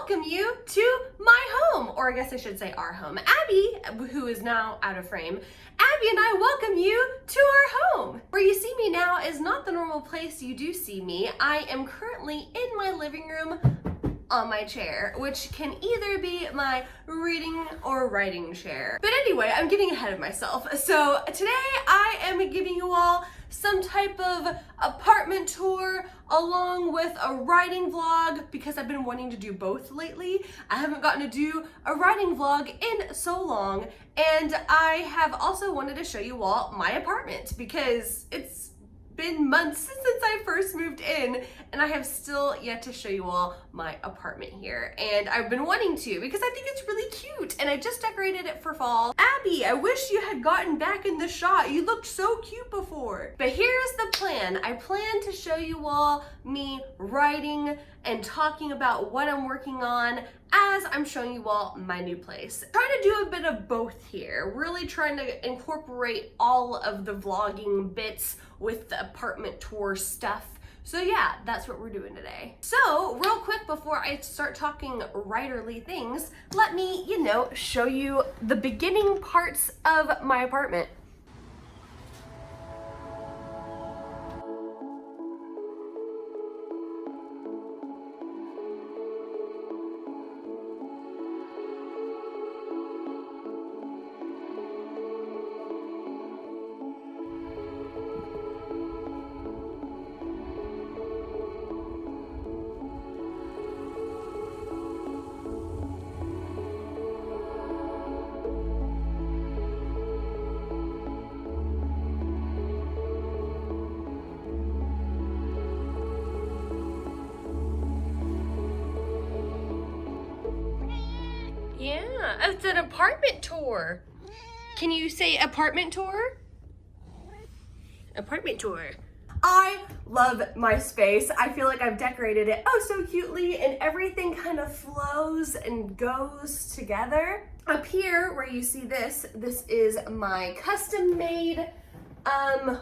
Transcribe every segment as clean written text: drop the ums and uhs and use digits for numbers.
welcome you to my home, or I guess I should say our home. Abby, who is now out of frame, Abby and I welcome you to our home. Where you see me now is not the normal place you do see me. I am currently in my living room on my chair, which can either be my reading or writing chair. But anyway, I'm getting ahead of myself. So today I am giving you all some type of apartment tour along with a writing vlog because I've been wanting to do both lately. I haven't gotten to do a writing vlog in so long, and I have also wanted to show you all my apartment because it's been months since I first moved in and I have still yet to show you all my apartment here, and I've been wanting to because I think it's really cute and I just decorated it for fall. Abby, I wish you had gotten back in the shot. You looked so cute before. But here's the plan. I plan to show you all me writing and talking about what I'm working on as I'm showing you all my new place. Trying to do a bit of both here, really trying to incorporate all of the vlogging bits with the apartment tour stuff. So yeah, that's what we're doing today. So real quick before I start talking writerly things, let me, show you the beginning parts of my apartment. Yeah, it's an apartment tour. Can you say apartment tour? Apartment tour. I love my space. I feel like I've decorated it oh so cutely and everything kind of flows and goes together. Up here where you see this is my custom made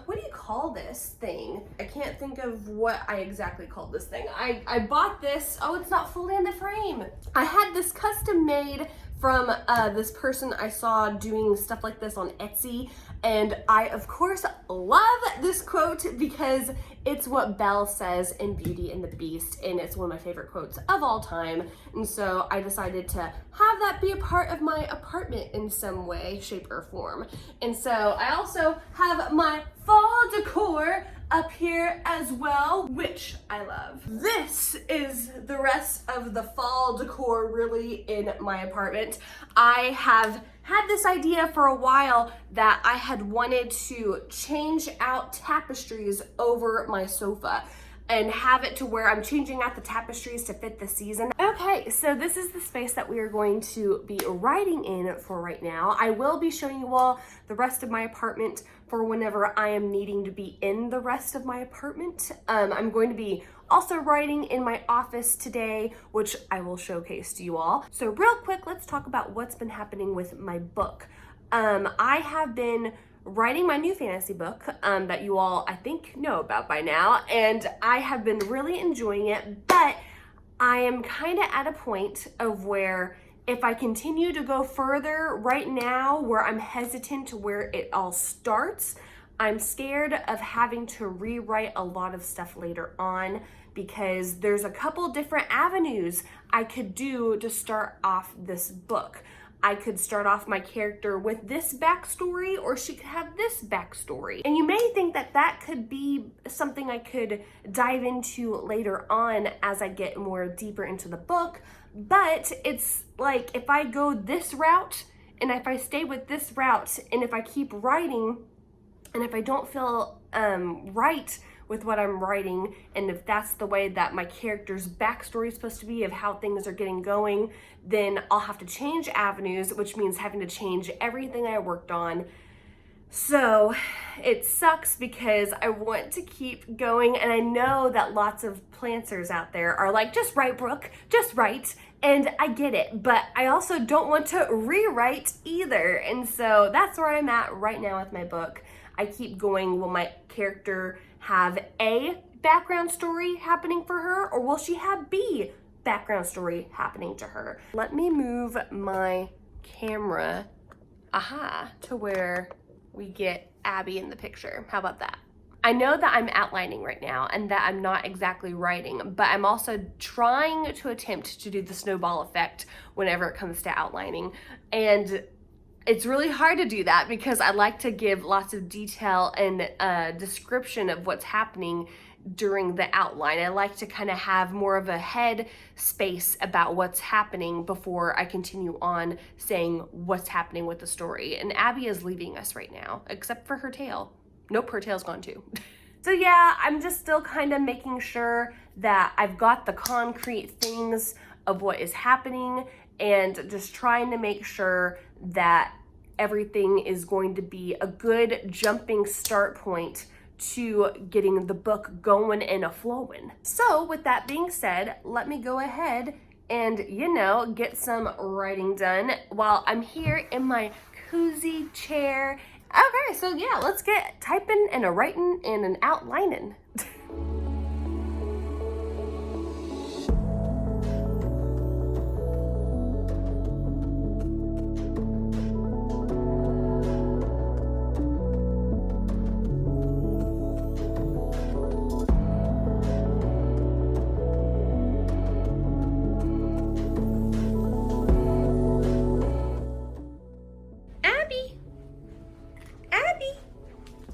what do you call this thing? I can't think of what I exactly called this thing. I bought this, oh, it's not fully in the frame. I had this custom made from this person I saw doing stuff like this on Etsy, and I of course love this quote because it's what Belle says in Beauty and the Beast, and it's one of my favorite quotes of all time. And so I decided to have that be a part of my apartment in some way, shape, or form. And so I also have my fall decor up here as well, which I love. This is the rest of the fall decor really in my apartment. I have had this idea for a while that I had wanted to change out tapestries over my sofa and have it to where I'm changing out the tapestries to fit the season. Okay, so this is the space that we are going to be writing in for right now. I will be showing you all the rest of my apartment for whenever I am needing to be in the rest of my apartment. I'm going to be also writing in my office today, which I will showcase to you all. So real quick, let's talk about what's been happening with my book. I have been writing my new fantasy book that you all, I think, know about by now, and I have been really enjoying it, but I am kind of at a point of where if I continue to go further right now where I'm hesitant to where it all starts, I'm scared of having to rewrite a lot of stuff later on because there's a couple different avenues I could do to start off this book. I could start off my character with this backstory, or she could have this backstory. And you may think that that could be something I could dive into later on as I get more deeper into the book, but it's like if I go this route and if I stay with this route and if I keep writing and if I don't feel right with what I'm writing, and if that's the way that my character's backstory is supposed to be of how things are getting going, then I'll have to change avenues, which means having to change everything I worked on. So it sucks because I want to keep going, and I know that lots of planters out there are like, just write, Brooke, just write. And I get it, but I also don't want to rewrite either. And so that's where I'm at right now with my book. I keep going, will my character have A, background story happening for her, or will she have B, background story happening to her. Let me move my camera, to where we get Abby in the picture. How about that? I know that I'm outlining right now and that I'm not exactly writing, but I'm also trying to attempt to do the snowball effect whenever it comes to outlining. And it's really hard to do that because I like to give lots of detail and description of what's happening during the outline. I like to kind of have more of a head space about what's happening before I continue on saying what's happening with the story. And Abby is leaving us right now, except for her tail. Nope, her tail's gone too. So yeah, I'm just still kind of making sure that I've got the concrete things of what is happening and just trying to make sure that everything is going to be a good jumping start point to getting the book going and a-flowing. So with that being said, let me go ahead and, get some writing done while I'm here in my cozy chair. Okay, so yeah, let's get typing and a writing and an outlining.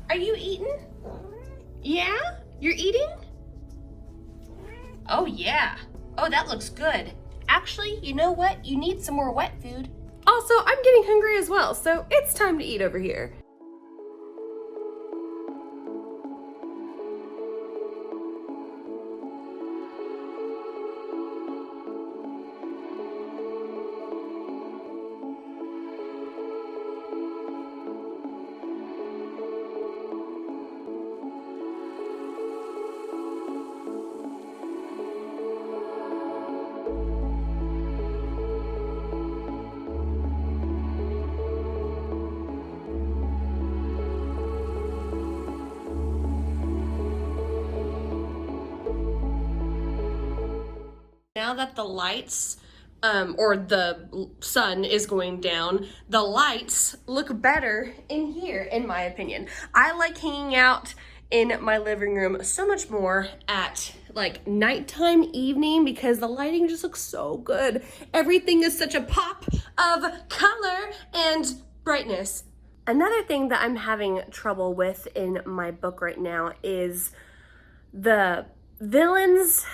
Are you eating? Yeah? You're eating? Oh yeah. Oh, that looks good. Actually, you know what? You need some more wet food. Also, I'm getting hungry as well, so it's time to eat over here. Now that the lights, or the sun is going down, the lights look better in here, in my opinion. I like hanging out in my living room so much more at like nighttime, evening, because the lighting just looks so good. Everything is such a pop of color and brightness. Another thing that I'm having trouble with in my book right now is the villains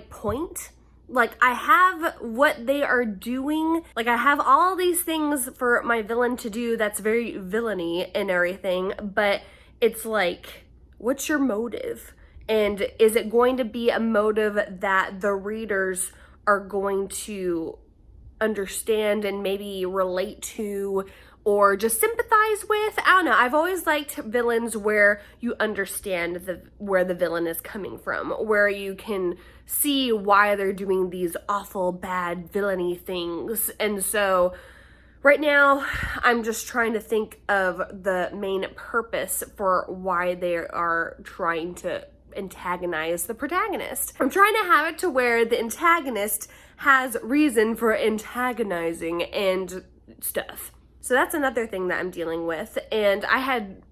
point. Like, I have what they are doing. Like, I have all these things for my villain to do that's very villainy and everything, but it's like, what's your motive? And is it going to be a motive that the readers are going to understand and maybe relate to or just sympathize with? I don't know. I've always liked villains where you understand where the villain is coming from, where you can see why they're doing these awful, bad, villainy things. And so right now, I'm just trying to think of the main purpose for why they are trying to antagonize the protagonist. I'm trying to have it to where the antagonist has reason for antagonizing and stuff. So that's another thing that I'm dealing with. And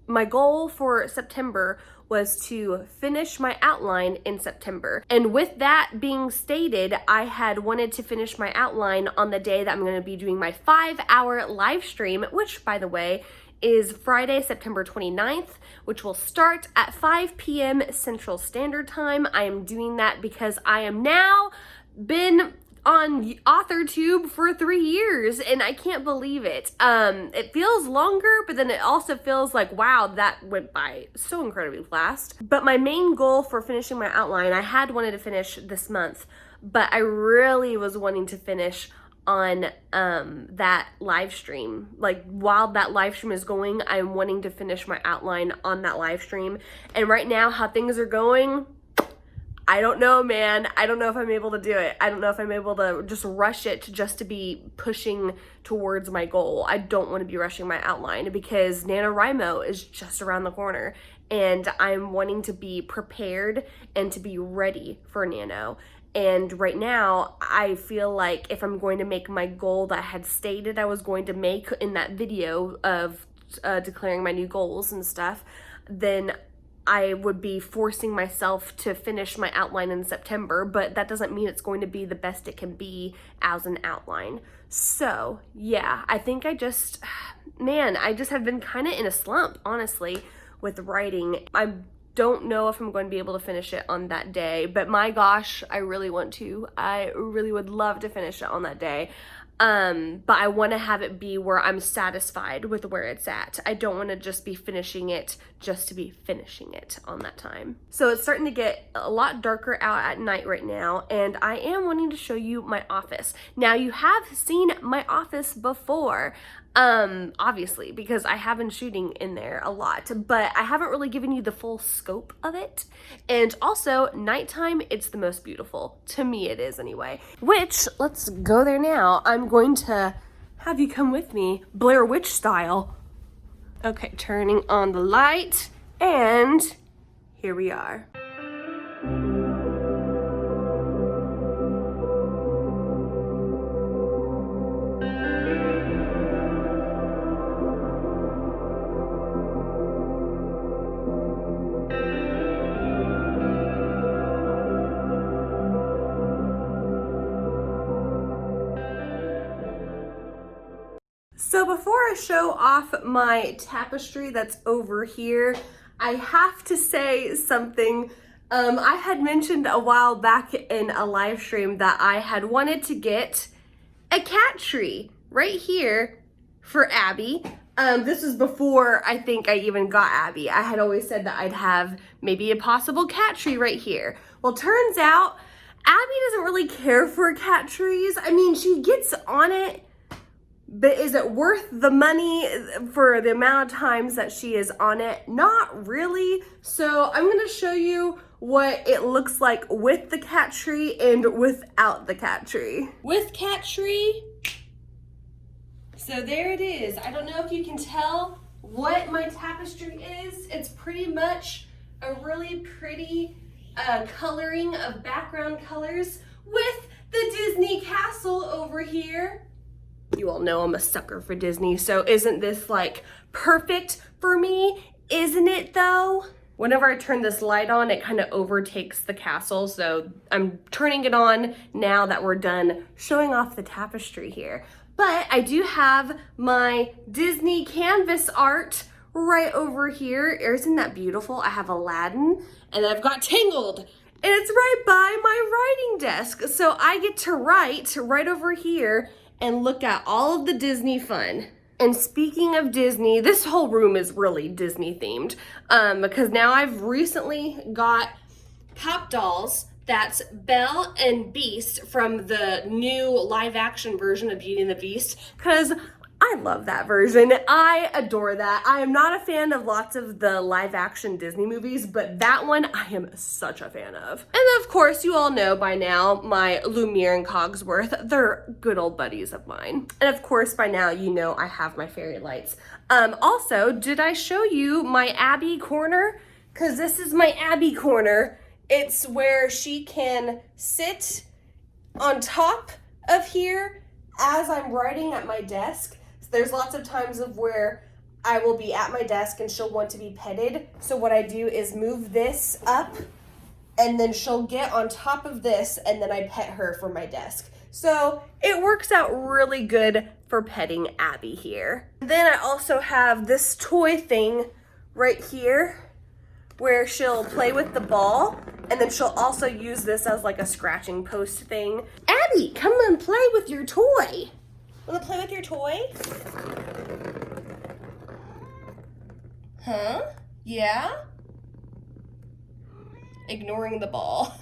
my goal for September was to finish my outline in September. And with that being stated, I had wanted to finish my outline on the day that I'm going to be doing my 5-hour live stream, which, by the way, is Friday, September 29th, which will start at 5 p.m. Central Standard Time. I am doing that because I am now been on AuthorTube for 3 years and I can't believe it. It feels longer, but then it also feels like, wow, that went by so incredibly fast. But my main goal for finishing my outline, I had wanted to finish this month, but I really was wanting to finish on that live stream. Like, while that live stream is going, I'm wanting to finish my outline on that live stream. And right now, how things are going, I don't know, man. I don't know if I'm able to do it. I don't know if I'm able to just rush it just to be pushing towards my goal. I don't want to be rushing my outline because NaNoWriMo is just around the corner and I'm wanting to be prepared and to be ready for Nano. And right now, I feel like if I'm going to make my goal that I had stated I was going to make in that video of declaring my new goals and stuff, then I would be forcing myself to finish my outline in September, but that doesn't mean it's going to be the best it can be as an outline. So yeah, I think I just have been kind of in a slump, honestly, with writing. I don't know if I'm going to be able to finish it on that day, but my gosh, I really want to. I really would love to finish it on that day. But I want to have it be where I'm satisfied with where it's at. I don't want to just be finishing it just to be finishing it on that time. So it's starting to get a lot darker out at night right now, and I am wanting to show you my office. Now, you have seen my office before, obviously, because I have been shooting in there a lot, but I haven't really given you the full scope of it. And also, nighttime, it's the most beautiful. To me, it is anyway. Which, let's go there now. I'm going to have you come with me, Blair Witch style. Okay, turning on the light, and here we are. So before I show off my tapestry that's over here, I have to say something. I had mentioned a while back in a live stream that I had wanted to get a cat tree right here for Abby. This is before I think I even got Abby. I had always said that I'd have maybe a possible cat tree right here. Well, turns out Abby doesn't really care for cat trees. I mean, she gets on it, but is it worth the money for the amount of times that she is on it? Not really. So I'm gonna show you what it looks like with the cat tree and without the cat tree. With cat tree, so there it is. I don't know if you can tell what my tapestry is. It's pretty much a really pretty coloring of background colors with the Disney castle over here. You all know I'm a sucker for Disney, so isn't this like perfect for me? Isn't it though? Whenever I turn this light on, it kind of overtakes the castle, so I'm turning it on now that we're done showing off the tapestry here. But I do have my Disney canvas art right over here. Isn't that beautiful? I have Aladdin, and I've got Tangled, and it's right by my writing desk. So I get to write right over here and look at all of the Disney fun. And speaking of Disney, this whole room is really Disney themed, because now I've recently got pop dolls. That's Belle and Beast from the new live action version of Beauty and the Beast, because I love that version. I adore that. I am not a fan of lots of the live action Disney movies, but that one I am such a fan of. And of course, you all know by now my Lumiere and Cogsworth. They're good old buddies of mine. And of course, by now, you know I have my fairy lights. Also, did I show you my Abby corner? Because this is my Abby corner. It's where she can sit on top of here as I'm writing at my desk. There's lots of times of where I will be at my desk and she'll want to be petted. So what I do is move this up, and then she'll get on top of this, and then I pet her from my desk. So it works out really good for petting Abby here. Then I also have this toy thing right here where she'll play with the ball, and then she'll also use this as like a scratching post thing. Abby, come and play with your toy. Wanna play with your toy? Huh? Yeah? Ignoring the ball.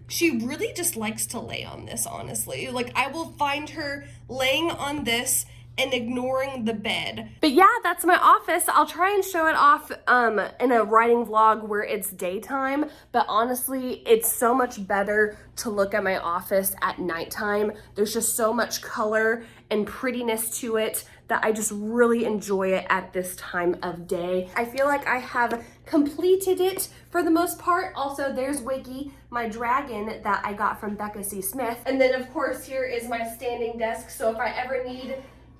She really just likes to lay on this, honestly. Like, I will find her laying on this and ignoring the bed. But yeah, that's my office. I'll try and show it off in a writing vlog where it's daytime, but honestly, it's so much better to look at my office at nighttime. There's just so much color and prettiness to it that I just really enjoy it at this time of day. I feel like I have completed it for the most part. Also, there's Wiggy, my dragon that I got from Becca C. Smith. And then of course, here is my standing desk. So if I ever need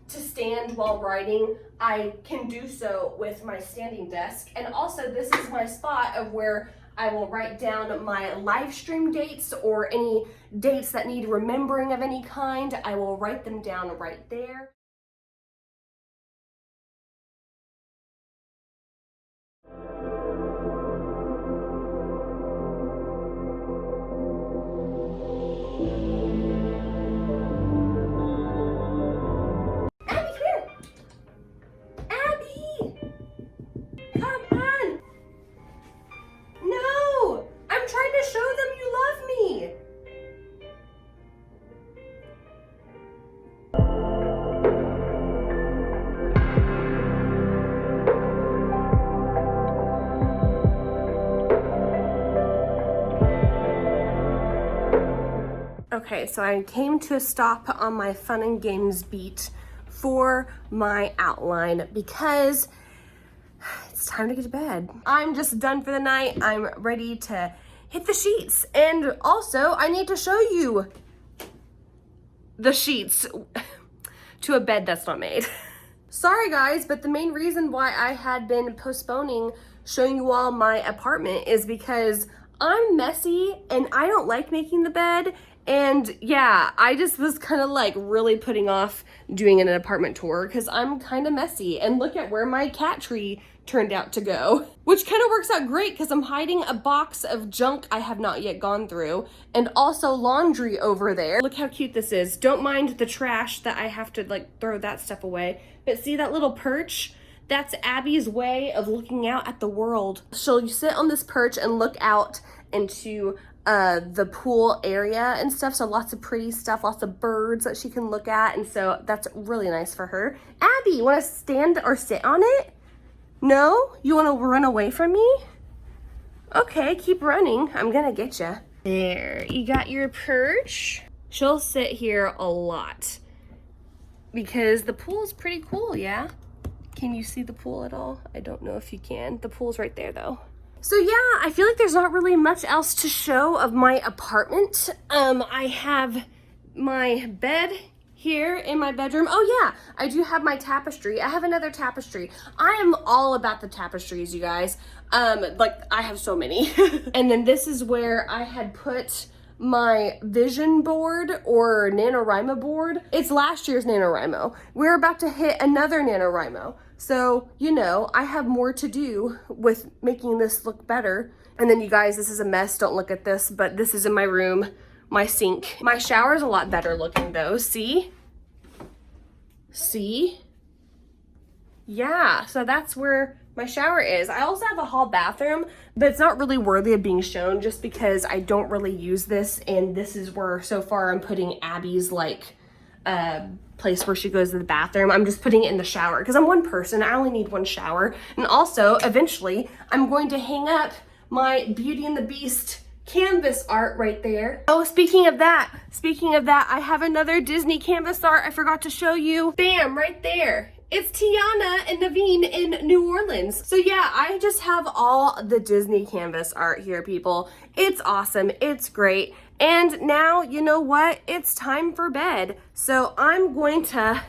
to stand while writing, I can do so with my standing desk. And also this is my spot of where I will write down my live stream dates or any dates that need remembering of any kind. I will write them down right there. Okay, so I came to a stop on my fun and games beat for my outline because it's time to get to bed. I'm just done for the night. I'm ready to hit the sheets. And also, I need to show you the sheets to a bed that's not made. Sorry guys, but the main reason why I had been postponing showing you all my apartment is because I'm messy and I don't like making the bed. And yeah, I just was kind of like really putting off doing an apartment tour because I'm kind of messy. And look at where my cat tree turned out to go, which kind of works out great because I'm hiding a box of junk I have not yet gone through and also laundry over there. Look how cute this is. Don't mind the trash that I have to like throw that stuff away. But see that little perch? That's Abby's way of looking out at the world. She'll sit on this perch and look out into the pool area and stuff. So lots of pretty stuff, lots of birds that she can look at. And so that's really nice for her. Abby, you want to stand or sit on it? No? You want to run away from me? Okay, keep running. I'm gonna get you. There, you got your perch. She'll sit here a lot because the pool is pretty cool, yeah? Can you see the pool at all? I don't know if you can. The pool's right there though. So yeah, I feel like there's not really much else to show of my apartment. I have my bed here in my bedroom. Oh yeah, I do have my tapestry. I have another tapestry. I am all about the tapestries, you guys. Like I have so many. And then this is where I had put my vision board or NaNoWriMo board. It's last year's NaNoWriMo. We're about to hit another NaNoWriMo. So, you know, I have more to do with making this look better. And then you guys, this is a mess. Don't look at this, but this is in my room, my sink. My shower is a lot better looking though. See? See? Yeah, so that's where my shower is. I also have a hall bathroom, but it's not really worthy of being shown just because I don't really use this. And this is where so far I'm putting Abby's like, place where she goes to the bathroom. I'm just putting it in the shower because I'm one person. I only need one shower. And also, eventually, I'm going to hang up my Beauty and the Beast canvas art right there. Oh, speaking of that, I have another Disney canvas art I forgot to show you. Bam, right there. It's Tiana and Naveen in New Orleans. So yeah, I just have all the Disney canvas art here, people. It's awesome. It's great. And now, you know what? It's time for bed. So I'm going to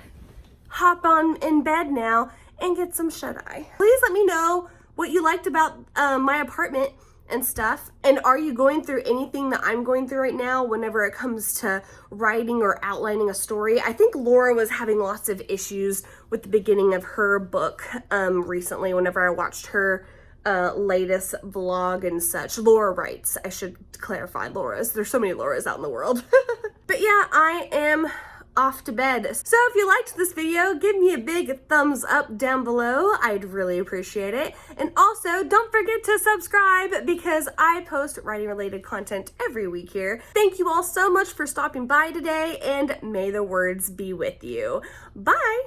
hop on in bed now and get some shut-eye. Please let me know what you liked about my apartment and stuff. And are you going through anything that I'm going through right now whenever it comes to writing or outlining a story? I think Laura was having lots of issues with the beginning of her book recently whenever I watched her latest vlog and such. Laura writes, I should clarify, Laura's. There's so many Lauras out in the world. But yeah, I am off to bed. So if you liked this video, give me a big thumbs up down below. I'd really appreciate it. And also, don't forget to subscribe because I post writing related content every week here. Thank you all so much for stopping by today, and may the words be with you. Bye!